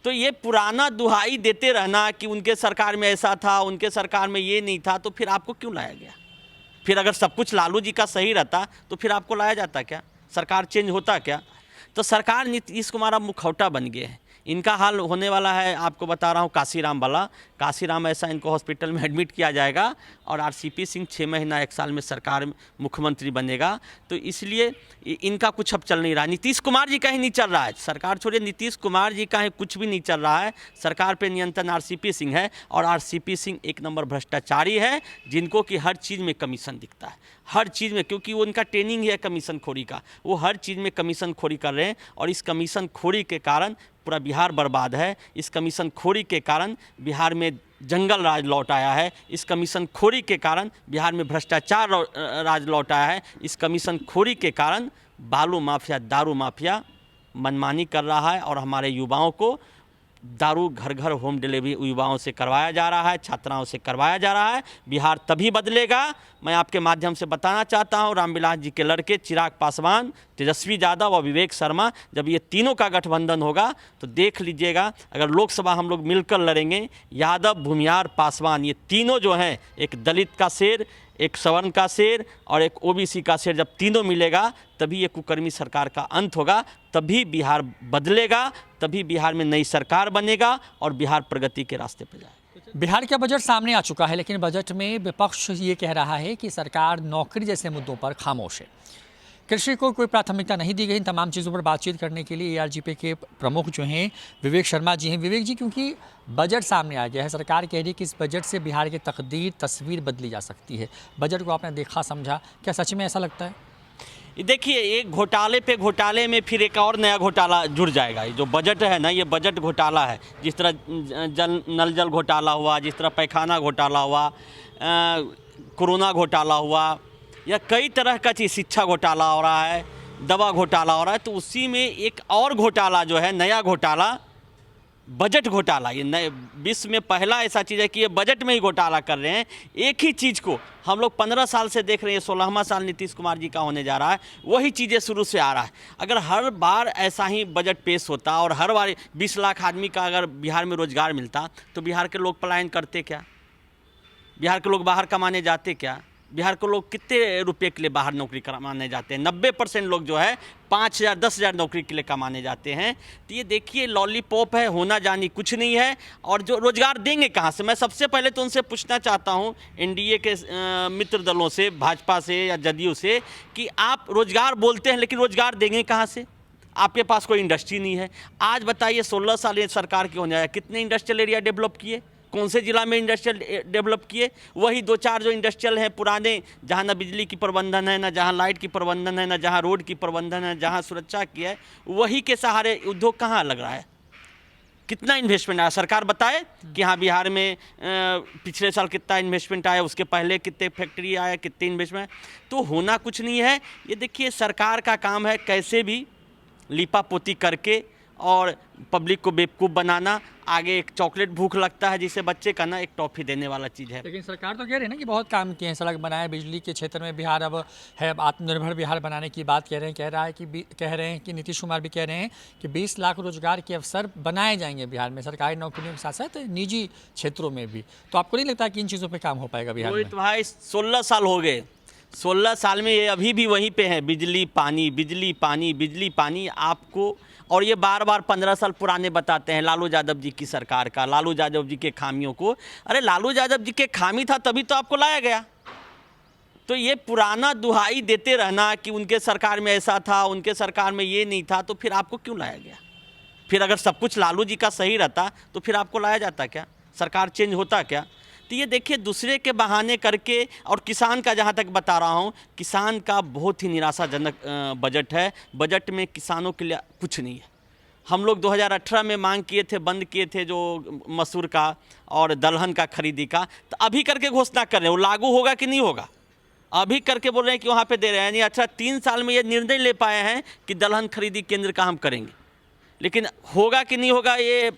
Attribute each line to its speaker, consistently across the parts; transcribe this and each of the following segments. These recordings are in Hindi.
Speaker 1: तो ये पुराना दुहाई देते रहना कि उनके सरकार में ऐसा था, उनके सरकार में ये नहीं था, तो फिर आपको क्यों लाया गया? फिर अगर सब कुछ लालू जी का सही रहता तो फिर आपको लाया जाता क्या? सरकार चेंज होता क्या? तो सरकार नीतीश कुमार अब मुखौटा बन गए हैं। इनका हाल होने वाला है, आपको बता रहा हूँ, काशीराम वाला। काशीराम ऐसा, इनको हॉस्पिटल में एडमिट किया जाएगा और आरसीपी सिंह 6 महीना 1 साल में सरकार मुख्यमंत्री बनेगा। तो इसलिए इनका कुछ अब चल नहीं रहा। नीतीश कुमार जी का ही नहीं चल रहा है, सरकार छोड़िए, नीतीश कुमार जी का ही कुछ भी नहीं चल रहा है। सरकार पे नियंत्रण आरसीपी सिंह है और आरसीपी सिंह एक नंबर भ्रष्टाचारी है, जिनको कि हर चीज़ में कमीशन दिखता है, हर चीज़ में, क्योंकि वो उनका ट्रेनिंग ही है कमीशन खोरी का। वो हर चीज़ में कमीशन खोरी कर रहे हैं और इस कमीशन खोरी के कारण पूरा बिहार बर्बाद है। इस कमीशन खोरी के कारण बिहार में जंगल राज लौट आया है। इस कमीशन खोरी के कारण बिहार में भ्रष्टाचार राज लौट आया है। इस कमीशन खोरी के कारण बालू माफिया, दारू माफिया मनमानी कर रहा है और हमारे युवाओं को दारू घर घर होम डिलीवरी युवाओं से करवाया जा रहा है, छात्राओं से करवाया जा रहा है। बिहार तभी बदलेगा, मैं आपके माध्यम से बताना चाहता हूं, रामविलास जी के लड़के चिराग पासवान, तेजस्वी यादव और विवेक शर्मा, जब ये तीनों का गठबंधन होगा तो देख लीजिएगा, अगर लोकसभा हम लोग मिलकर लड़ेंगे, यादव, भूमिहार, पासवान, ये तीनों जो हैं, एक दलित का शेर, एक सवर्ण का शेर और एक ओबीसी का शेर, जब तीनों मिलेगा तभी ये कुकर्मी सरकार का अंत होगा, तभी बिहार बदलेगा, तभी बिहार में नई सरकार बनेगा और बिहार प्रगति के रास्ते पर जाएगा।
Speaker 2: बिहार का बजट सामने आ चुका है, लेकिन बजट में विपक्ष ये कह रहा है कि सरकार नौकरी जैसे मुद्दों पर खामोश है। कृषि को कोई प्राथमिकता नहीं दी गई। इन तमाम चीज़ों पर बातचीत करने के लिए एआरजीपी के प्रमुख जो हैं विवेक शर्मा जी हैं। विवेक जी, क्योंकि बजट सामने आ गया है, सरकार कह रही है कि इस बजट से बिहार की तकदीर, तस्वीर बदली जा सकती है। बजट को आपने देखा, समझा, क्या सच में ऐसा लगता है?
Speaker 1: देखिए, एक घोटाले पे घोटाले में फिर एक और नया घोटाला जुड़ जाएगा। ये जो बजट है ना, ये बजट घोटाला है। जिस तरह नल जल घोटाला हुआ, जिस तरह पैखाना घोटाला हुआ, कोरोना घोटाला हुआ, या कई तरह का चीज़, शिक्षा घोटाला हो रहा है, दवा घोटाला हो रहा है, तो उसी में एक और घोटाला जो है, नया घोटाला, बजट घोटाला। ये नए विश्व में पहला ऐसा चीज़ है कि ये बजट में ही घोटाला कर रहे हैं। एक ही चीज़ को हम लोग 15 साल से देख रहे हैं, 16वां साल नीतीश कुमार जी का होने जा रहा है, वही चीज़ें शुरू से आ रहा है। अगर हर बार ऐसा ही बजट पेश होता और हर बार 20 लाख आदमी का अगर बिहार में रोजगार मिलता तो बिहार के लोग पलायन करते क्या? बिहार के लोग बाहर कमाने जाते क्या? बिहार के लोग कितने रुपए के लिए बाहर नौकरी कमाने जाते हैं? 90% लोग जो है 5,000 10,000 नौकरी के लिए कमाने जाते हैं। तो ये देखिए, लॉलीपॉप है, होना जानी कुछ नहीं है। और जो रोजगार देंगे कहाँ से? मैं सबसे पहले तो उनसे पूछना चाहता हूँ, एनडीए के मित्र दलों से, भाजपा से या जदयू से, कि आप रोजगार बोलते हैं लेकिन रोजगार देंगे कहाँ से? आपके पास कोई इंडस्ट्री नहीं है। आज बताइए, 16 साल ये सरकार की होने आया, कितने इंडस्ट्रियल एरिया डेवलप किए? कौन से जिला में इंडस्ट्रियल डेवलप किए? वही 2-4 जो इंडस्ट्रियल हैं पुराने, जहाँ ना बिजली की प्रबंधन है, ना जहाँ लाइट की प्रबंधन है, ना जहाँ रोड की प्रबंधन है, जहाँ सुरक्षा की है, वही के सहारे उद्योग कहाँ लग रहा है? कितना इन्वेस्टमेंट आया? सरकार बताए कि हाँ, बिहार में पिछले साल कितना इन्वेस्टमेंट आया, उसके पहले कितने फैक्ट्री आया, कितने इन्वेस्टमेंट। तो होना कुछ नहीं है। ये देखिए, सरकार का काम है कैसे भी लीपापोती करके और पब्लिक को बेवकूफ़ बनाना। आगे एक चॉकलेट भूख लगता है जिसे बच्चे का ना, एक टॉफ़ी देने वाला चीज़ है।
Speaker 2: लेकिन सरकार तो कह रही है ना कि बहुत काम किए हैं, सड़क बनाए, बिजली के क्षेत्र में बिहार अब है, आत्मनिर्भर बिहार बनाने की बात कह रहे हैं। कह रहे हैं कि नीतीश कुमार भी कह रहे हैं कि 20 लाख रोजगार के अवसर बनाए जाएंगे बिहार में, सरकारी नौकरियों के साथ साथ निजी क्षेत्रों में भी। तो आपको नहीं लगता कि इन चीज़ों पर काम हो पाएगा बिहार में?
Speaker 1: तो भाई 16 साल हो गए, 16 साल में ये अभी भी वहीं पे है, बिजली पानी, बिजली पानी, बिजली पानी आपको। और ये बार बार 15 साल पुराने बताते हैं लालू यादव जी की सरकार का, लालू यादव जी के खामियों को। अरे लालू यादव जी के खामी था तभी तो आपको लाया गया। तो ये पुराना दुहाई देते रहना कि उनके सरकार में ऐसा था, उनके सरकार में ये नहीं था, तो फिर आपको क्यों लाया गया? फिर अगर सब कुछ लालू जी का सही रहता तो फिर आपको लाया जाता क्या? सरकार चेंज होता क्या? तो ये देखिए, दूसरे के बहाने करके। और किसान का जहाँ तक बता रहा हूँ, किसान का बहुत ही निराशाजनक बजट है। बजट में किसानों के लिए कुछ नहीं है। हम लोग 2018 में मांग किए थे, बंद किए थे जो मसूर का और दलहन का खरीदी का, तो अभी करके घोषणा कर रहे हैं। वो लागू होगा कि नहीं होगा? अभी करके बोल रहे हैं कि वहाँ पे दे रहे हैं। यानी अच्छा 3 साल में ये निर्णय ले पाए हैं कि दलहन खरीदी केंद्र का हम करेंगे, लेकिन होगा कि नहीं होगा, ये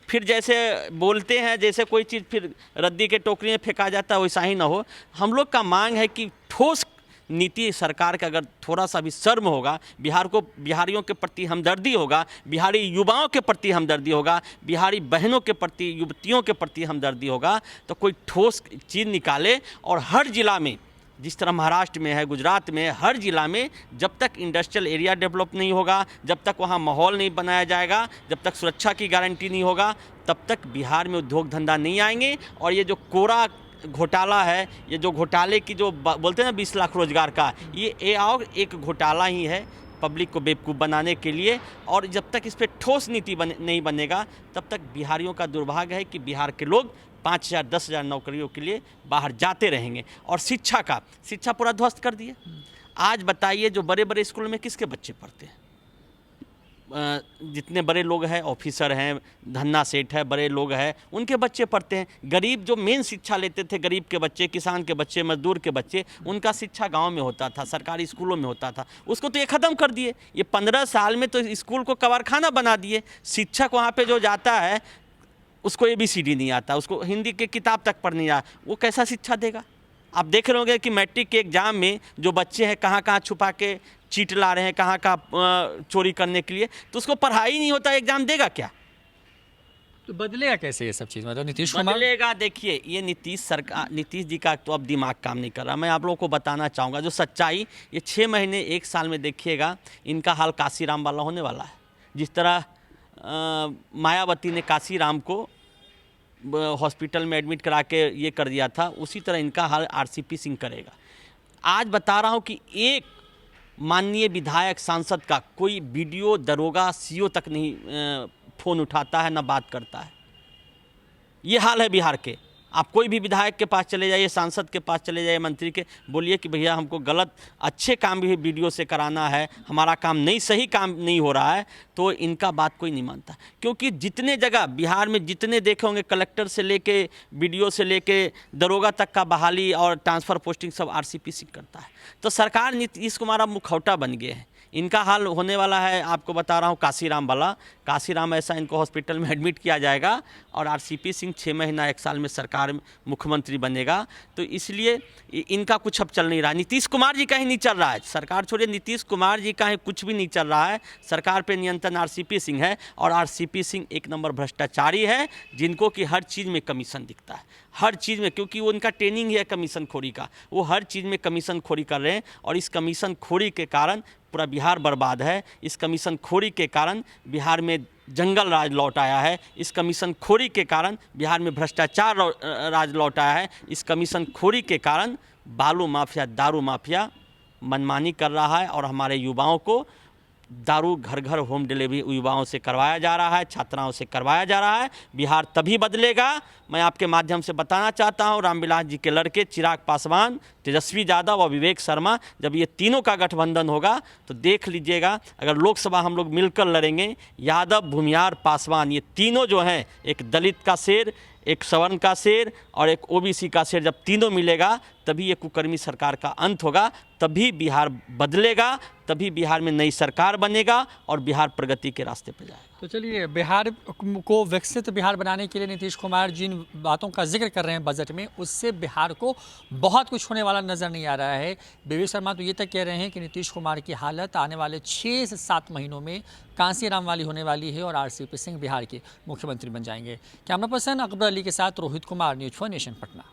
Speaker 1: फिर जैसे बोलते हैं, जैसे कोई चीज़ फिर रद्दी के टोकरी में फेंका जाता है, वैसा ही ना हो। हम लोग का मांग है कि ठोस नीति सरकार का अगर थोड़ा सा भी शर्म होगा, बिहार को बिहारियों के प्रति हमदर्दी होगा, बिहारी युवाओं के प्रति हमदर्दी होगा, बिहारी बहनों के प्रति, युवतियों के प्रति हमदर्दी होगा, तो कोई ठोस चीज़ निकाले। और हर जिला में, जिस तरह महाराष्ट्र में है, गुजरात में है, हर जिला में जब तक इंडस्ट्रियल एरिया डेवलप नहीं होगा, जब तक वहाँ माहौल नहीं बनाया जाएगा, जब तक सुरक्षा की गारंटी नहीं होगा, तब तक बिहार में उद्योग धंधा नहीं आएंगे। और ये जो कोरा घोटाला है, ये जो घोटाले की जो बोलते हैं ना 20 लाख रोजगार का, ये और एक घोटाला ही है पब्लिक को बेवकूफ़ बनाने के लिए। और जब तक इस पर ठोस नीति नहीं बनेगा, तब तक बिहारियों का दुर्भाग्य है कि बिहार के लोग 5,000 10,000 नौकरियों के लिए बाहर जाते रहेंगे। और शिक्षा पूरा ध्वस्त कर दिए। आज बताइए, जो बड़े बड़े स्कूल में किसके बच्चे पढ़ते हैं? जितने बड़े लोग हैं, ऑफिसर हैं, धन्ना सेठ है, बड़े लोग हैं, उनके बच्चे पढ़ते हैं। गरीब जो मेन शिक्षा लेते थे, गरीब के बच्चे, किसान के बच्चे, मजदूर के बच्चे, उनका शिक्षा गांव में होता था, सरकारी स्कूलों में होता था। उसको तो ये ख़त्म कर दिए। ये 15 साल में तो स्कूल को कबाड़खाना बना दिए। शिक्षक वहाँ पे जो जाता है, उसको ABCD नहीं आता, उसको हिंदी के किताब तक पढ़ नहीं आता, वो कैसा शिक्षा देगा? आप देख रहे होंगे कि मैट्रिक के एग्ज़ाम में जो बच्चे हैं कहाँ कहाँ छुपा के चीट ला रहे हैं, कहाँ कहाँ चोरी करने के लिए, तो उसको पढ़ाई नहीं होता, एग्ज़ाम देगा क्या?
Speaker 2: तो बदलेगा कैसे ये सब चीज़? मतलब नीतीश कुमार
Speaker 1: बदलेगा, देखिए ये नीतीश जी का तो अब दिमाग काम नहीं कर रहा। मैं आप लोगों को बताना चाहूँगा जो सच्चाई, ये 6 महीने 1 साल में देखिएगा इनका हाल काशीराम वाला होने वाला है। जिस तरह मायावती ने काशीराम को हॉस्पिटल में एडमिट करा के ये कर दिया था, उसी तरह इनका हाल RCP सिंह करेगा। आज बता रहा हूँ कि एक माननीय विधायक, सांसद का कोई BDO, दरोगा, CO तक नहीं फ़ोन उठाता है, ना बात करता है। ये हाल है बिहार के। आप कोई भी विधायक के पास चले जाइए, सांसद के पास चले जाइए, मंत्री के, बोलिए कि भैया हमको गलत अच्छे काम भी BDO से कराना है, हमारा काम नहीं, सही काम नहीं हो रहा है, तो इनका बात कोई नहीं मानता। क्योंकि जितने जगह बिहार में जितने देखे होंगे, कलेक्टर से लेके BDO से लेके दरोगा तक का बहाली और ट्रांसफ़र पोस्टिंग सब RCP सिंह करता है। तो सरकार नीतीश कुमार अब मुखौटा बन गए हैं। इनका हाल होने वाला है, आपको बता रहा हूँ, काशीराम वाला। काशीराम ऐसा, इनको हॉस्पिटल में एडमिट किया जाएगा और RCP सिंह 6 महीना 1 साल में सरकार मुख्यमंत्री बनेगा। तो इसलिए इनका कुछ अब चल नहीं रहा। नीतीश कुमार जी का ही नहीं चल रहा है, सरकार छोड़िए, नीतीश कुमार जी का ही कुछ भी नहीं चल रहा है। सरकार पे नियंत्रण RCP सिंह है, और RCP सिंह एक नंबर भ्रष्टाचारी है, जिनको कि हर चीज़ में कमीशन दिखता है, हर चीज़ में, क्योंकि वो उनका ट्रेनिंग ही है कमीशन खोरी का। वो हर चीज़ में कमीशन खोरी कर रहे हैं, और इस कमीशन खोरी के कारण पूरा बिहार बर्बाद है। इस कमीशन खोरी के कारण बिहार में जंगल राज लौट आया है। इस कमीशन खोरी के कारण बिहार में भ्रष्टाचार राज लौट आया है। इस कमीशन खोरी के कारण बालू माफिया, दारू माफिया मनमानी कर रहा है, और हमारे युवाओं को दारू घर घर होम डिलीवरी युवाओं से करवाया जा रहा है, छात्राओं से करवाया जा रहा है। बिहार तभी बदलेगा। मैं आपके माध्यम से बताना चाहता हूं, रामविलास जी के लड़के चिराग पासवान, तेजस्वी यादव और विवेक शर्मा, जब ये तीनों का गठबंधन होगा तो देख लीजिएगा, अगर लोकसभा हम लोग मिलकर लड़ेंगे, यादव, भूमिहार, पासवान, ये तीनों जो हैं, एक दलित का शेर, एक सवर्ण का शेर और एक OBC का शेर, जब तीनों मिलेगा तभी ये कुकर्मी सरकार का अंत होगा, तभी बिहार बदलेगा, तभी बिहार में नई सरकार बनेगा और बिहार प्रगति के रास्ते पर जाएगा।
Speaker 2: तो चलिए, बिहार को विकसित बिहार बनाने के लिए नीतीश कुमार जिन बातों का जिक्र कर रहे हैं बजट में, उससे बिहार को बहुत कुछ होने वाला नज़र नहीं आ रहा है। विवेक शर्मा तो ये तक कह रहे हैं कि नीतीश कुमार की हालत आने वाले 6 से 7 महीनों में कांसीराम वाली होने वाली है, और RCP सिंह बिहार के मुख्यमंत्री बन जाएंगे। कैमरा पर्सन अकबर अली के साथ रोहित कुमार, न्यूज़ 4 नेशन, पटना।